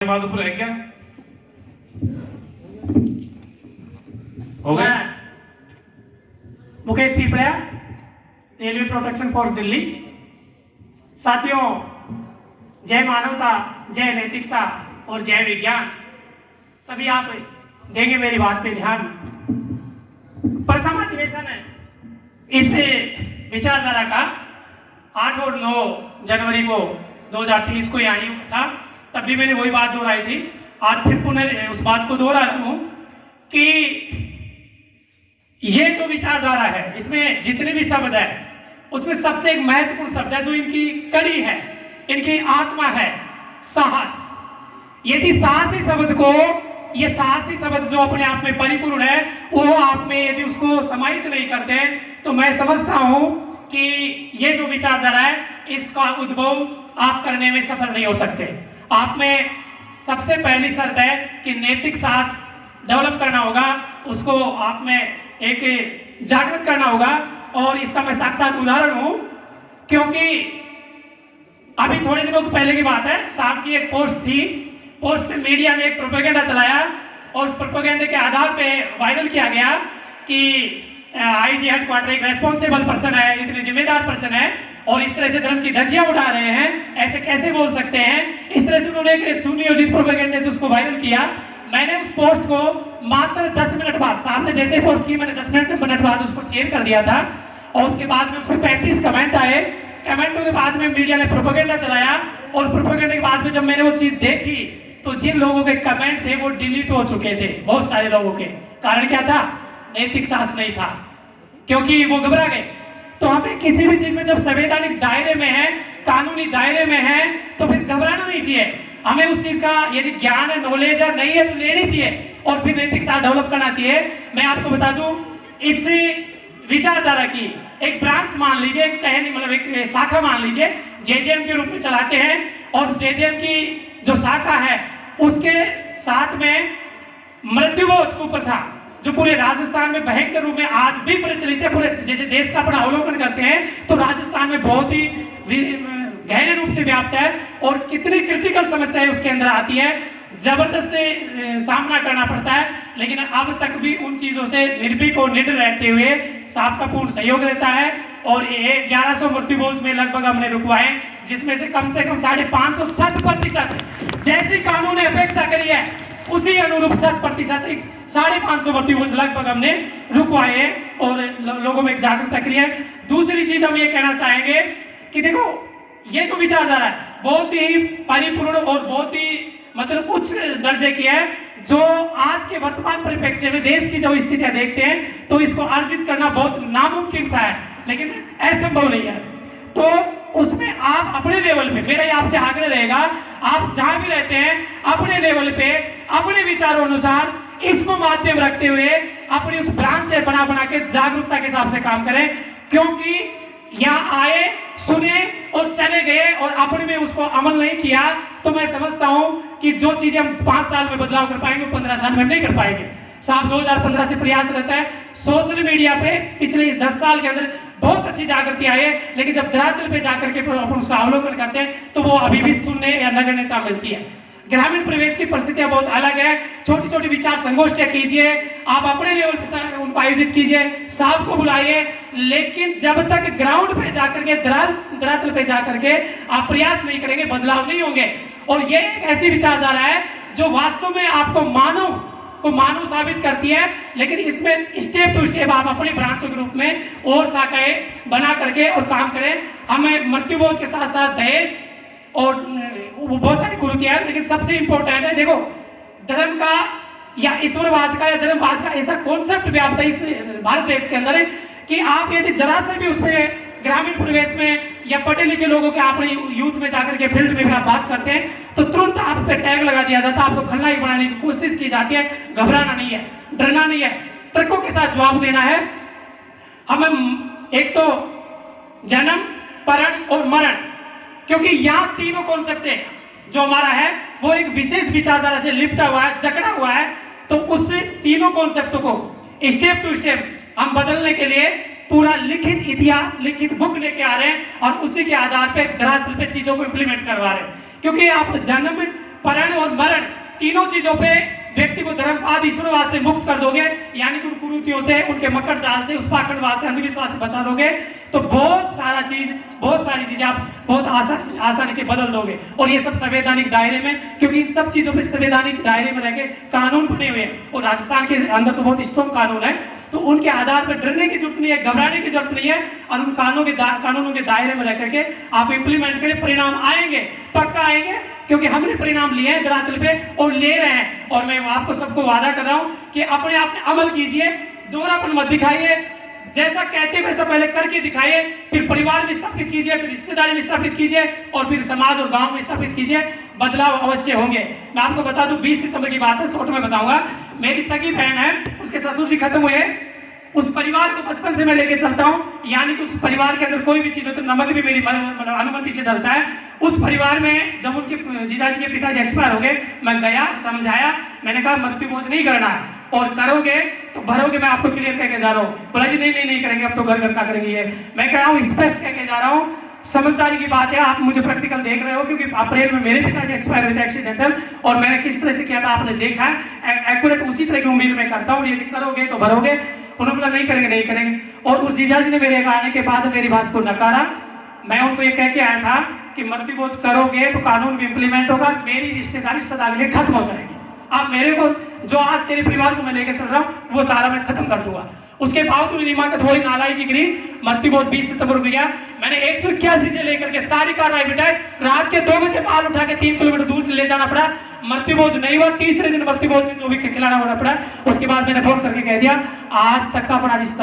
माधोपुर है क्या? हो गया? Mukesh Pipariya, railway protection force Delhi. साथियों, जय मानवता, जय नैतिकता और जय विज्ञान। सभी आप देंगे मेरी बात पे ध्यान। प्रथम अधिवेशन है इस विचारधारा का 8 और 9 जनवरी को 2023 को यहाँ ही था। तब भी मैंने वही बात दोहराई थी। आज फिर पुनः उस बात को दोहरा रहा हूं कि ये जो विचारधारा है, इसमें जितने भी शब्द है, उसमें सबसे एक महत्वपूर्ण शब्द है जो इनकी कड़ी है, इनकी आत्मा है, साहस। यदि साहसी शब्द को, ये साहसी शब्द जो अपने आप में परिपूर्ण है, वो आप में यदि उसको समाहित नहीं करते हैं, तो मैं समझता हूं कि ये जो विचारधारा है, इसका उद्भव आप करने में सफल नहीं हो सकते। आप में सबसे पहली शर्त है कि नैतिक साहस डेवलप करना होगा, उसको आप में एक जागृत करना होगा। और इसका मैं साक्षात उदाहरण हूं, क्योंकि अभी थोड़े दिनों पहले की बात है, साहब की एक पोस्ट थी। पोस्ट पे मीडिया ने एक प्रोपेगेंडा चलाया और उस प्रोपेगेंडे के आधार पे वायरल किया गया कि आईजी हेडक्वार्टर एक रेस्पॉन्सिबल पर्सन है, इतने जिम्मेदार पर्सन है और इस तरह से धर्म की धज्जियां उड़ा रहे हैं, ऐसे कैसे बोल सकते हैं। इस तरह से उन्होंने एक सुनियोजित प्रोपेगेंडे से उसको वायरल किया। मैंने उस पोस्ट को मात्र 10 मिनट बाद, साहब ने जैसे पोस्ट की, मैंने 10 मिनट बाद उसको शेयर कर दिया था और उसके बाद में उस पर 35 कमेंट आए। कमेंटों के बाद में मीडिया ने प्रोपेगेंडा चलाया और प्रोपेगेंडे के बाद में जब मैंने वो चीज देखी तो जिन लोगों के कमेंट थे वो डिलीट हो चुके थे, बहुत सारे लोगों के। कारण क्या था? नैतिक साहस नहीं था, क्योंकि वो घबरा गए। तो हमें किसी भी चीज में जब संवैधानिक दायरे में है, कानूनी दायरे में है, तो फिर घबराना नहीं चाहिए। हमें उस चीज का यदि ज्ञान है, नॉलेज है, नहीं है तो लेनी चाहिए और फिर नैतिक साहस डेवलप करना चाहिए। मैं आपको बता दूं, इस विचारधारा की एक ब्रांच मान लीजिए, एक कहनी मतलब एक शाखा मान लीजिए, जेजेएम के रूप में चलाते हैं और जेजेएम की जो शाखा है उसके साथ में मृत्युभोज कुप्रथा जो पूरे राजस्थान में भयंकर रूप में आज भी प्रचलित है। पूरे जैसे देश का अपना अवलोकन करते हैं तो राजस्थान में बहुत ही गहरे रूप से व्याप्त है और कितनी क्रिटिकल समस्याएं उसके अंदर आती है, जबरदस्त सामना करना पड़ता है। लेकिन अब तक भी उन चीजों से निर्भीक और निडर रहते हुए साहब का पूर्ण सहयोग रहता है और 1100 मृत्युभोज में लगभग हमने रुकवाए, जिसमें से कम 560% जैसी कानून ने अपेक्षा करी है उसी अनुरूप 7% 550 मृत्युभोज लगभग हमने रुकवाए और लोगों में एक जागरूकता करी है। दूसरी चीज हम ये कहना चाहेंगे कि देखो, ये जो विचारधारा है बहुत ही परिपूर्ण और बहुत ही मतलब उच्च दर्जे की है, जो आज के वर्तमान परिप्रेक्ष्य में देश की जो स्थितियां देखते हैं तो इसको अर्जित करना बहुत नामुमकिन सा है, लेकिन असंभव नहीं है। तो उसमें आप अपने लेवल पे, मेरा आपसे आग्रह रहेगा, आप जहां भी रहते हैं अपने लेवल पे अपने विचारों अनुसार इसको माध्यम रखते हुए अपनी उस ब्रांच से बना के जागरूकता के हिसाब से काम करें। क्योंकि यहाँ आए, सुने और चले गए और अपने में उसको अमल नहीं किया तो मैं समझता हूं कि जो चीजें हम 5 साल में बदलाव कर पाएंगे 15 साल में नहीं कर पाएंगे। साहब 2015 से प्रयास रहता है। सोशल मीडिया पे पिछले इस 10 साल के अंदर बहुत अच्छी जागृति आई है, लेकिन जब धरातल पे जाकर के अपन उसका अवलोकन करते हैं तो वो अभी भी सुनने या नगण्यता मिलती है। ग्रामीण परिवेश की परिस्थितियां बहुत अलग है। छोटी छोटी विचार संगोष्ठियां कीजिए, आप अपने लेवल पर उनको आयोजित कीजिए, साहब को बुलाइए, लेकिन जब तक ग्राउंड पे जाकर के धरातल पे जाकर के आप प्रयास नहीं करेंगे बदलाव नहीं होंगे। और ये एक ऐसी विचारधारा है जो वास्तव में आपको मानव साबित करती है, लेकिन इसमें स्टेप टू स्टेप आप अपनी ब्रांचों के रूप में और शाखाएं बना करके और काम करें। हमें मृत्युभोज के साथ साथ दहेज और बहुत सारी कुरीतियां हैं, लेकिन सबसे इंपॉर्टेंट है, देखो, धर्म का या ईश्वरवाद का या धर्मवाद का ऐसा कॉन्सेप्ट व्याप्त है इस भारत देश के अंदर कि आप यदि जरा से भी उसमें ग्रामीण परिवेश में या पढ़े लिखे लोगों के अपने यूथ में जाकर के फील्ड में भी आप बात करते हैं तो तुरंत आप पे टैग लगा दिया जाता है, आपको खलनायक बनाने की कोशिश की जाती है। घबराना नहीं है, डरना नहीं है, तर्कों के साथ जवाब देना है। हमें एक तो जन्म, परण और मरण, क्योंकि यहाँ तीनों कॉन्सेप्ट जो हमारा है वो एक विशेष विचारधारा से लिपटा हुआ है, जकड़ा हुआ है। तो उस तीनों कॉन्सेप्ट को स्टेप टू स्टेप हम बदलने के लिए पूरा लिखित इतिहास, लिखित बुक लेके आ रहे हैं और उसी के आधार पे धरातल पे चीजों को इंप्लीमेंट करवा रहे हैं। क्योंकि आप जन्म परण और मरण तीनों चीजों पे व्यक्ति को धर्मवाद ईश्वरवाद से मुक्त कर दोगे, यानी कि उन कुरीतियों से, उनके मकर जाल से, उस पाखंडवाद से, अंधविश्वास से बचा दोगे, तो बहुत सारी चीजें आप बहुत आसानी से बदल दोगे। और ये सब संवैधानिक दायरे में, क्योंकि इन सब चीजों पे संवैधानिक दायरे में रहकर कानून बने हुए हैं, और राजस्थान के अंदर तो बहुत स्ट्रॉन्ग कानून है, तो उनके आधार पर डरने की जरूरत नहीं है, घबराने की जरूरत नहीं है, और उन कानूनों के दायरे में रह करके आप इंप्लीमेंट करें, परिणाम आएंगे, पक्का आएंगे, क्योंकि हमने परिणाम लिए हैं धरातल पे और ले रहे हैं। और मैं आपको सबको वादा कर रहा हूं कि अपने आप में अमल कीजिए, दोहरापन मत दिखाइए, जैसा कहते हैं वैसा पहले करके दिखाइए, फिर परिवार में स्थापित कीजिए, फिर रिश्तेदारी में स्थापित कीजिए, और फिर समाज और गांव में स्थापित कीजिए, बदलाव अवश्य होंगे। मैं आपको बता दूं, 20 सितंबर की बात है, शॉर्ट में बताऊंगा। मेरी सगी बहन है, उसके ससुर जी खत्म हुए, उस परिवार को बचपन से मैं लेके चलता हूं, यानी कि उस परिवार के अंदर कोई भी चीज हो तो नमक भी मेरी अनुमति से डलता है। उस परिवार में जब उनके जीजाजी के पिताजी एक्सपायर हो गए, मैं गया, समझाया, मैंने कहा मृत्यु भोज नहीं करना है, और करोगे तो भरोगे, मैं आपको क्लियर कह के जा रहा हूँ। बोला जी नहीं करेंगे, अब तो घर का करेंगे ये। मैं कह रहा हूँ, स्पष्ट कह के जा रहा हूँ, समझदारी की बात है, आप मुझे प्रैक्टिकल देख रहे हो, क्योंकि अप्रैल में मेरे पिताजी एक्सपायर हुए थे एक्सीडेंटल, और मैंने किस तरह से किया था आपने देखा है, एक्यूरेट उसी तरह की उम्मीद मैं करता हूँ। यदि करोगे तो भरोगे। उन्होंने बोला नहीं करेंगे, और उस जीजाजी ने मेरे आने के बाद मेरी बात को नकारा। मैं उनको ये कह के आया था कि मृत्यु भोज करोगे तो कानून भी इंप्लीमेंट होगा, मेरी रिश्तेदारी सदा के लिए खत्म हो जाएगी। आप मेरे को जो आज तेरे परिवार को मैं लेकर चल रहा हूँ वो सारा मैं खत्म कर दूंगा। उसके बावजूद हिमाकत वही नालायकी गिरी, मृत्यु भोज 20 सितंबर को गया। मैंने 181 से लेकर के सारी कार्रवाई बिठाई, रात के 2 बजे बाल उठा के 3 किलोमीटर दूर से ले जाना पड़ा, मृत्यु भोज नहीं हुआ। तीसरे दिन मृत्यु भोज में जो भी खिलाना पड़ा, उसके बाद मैंने फोन करके कह दिया आज तक का अपना रिश्ता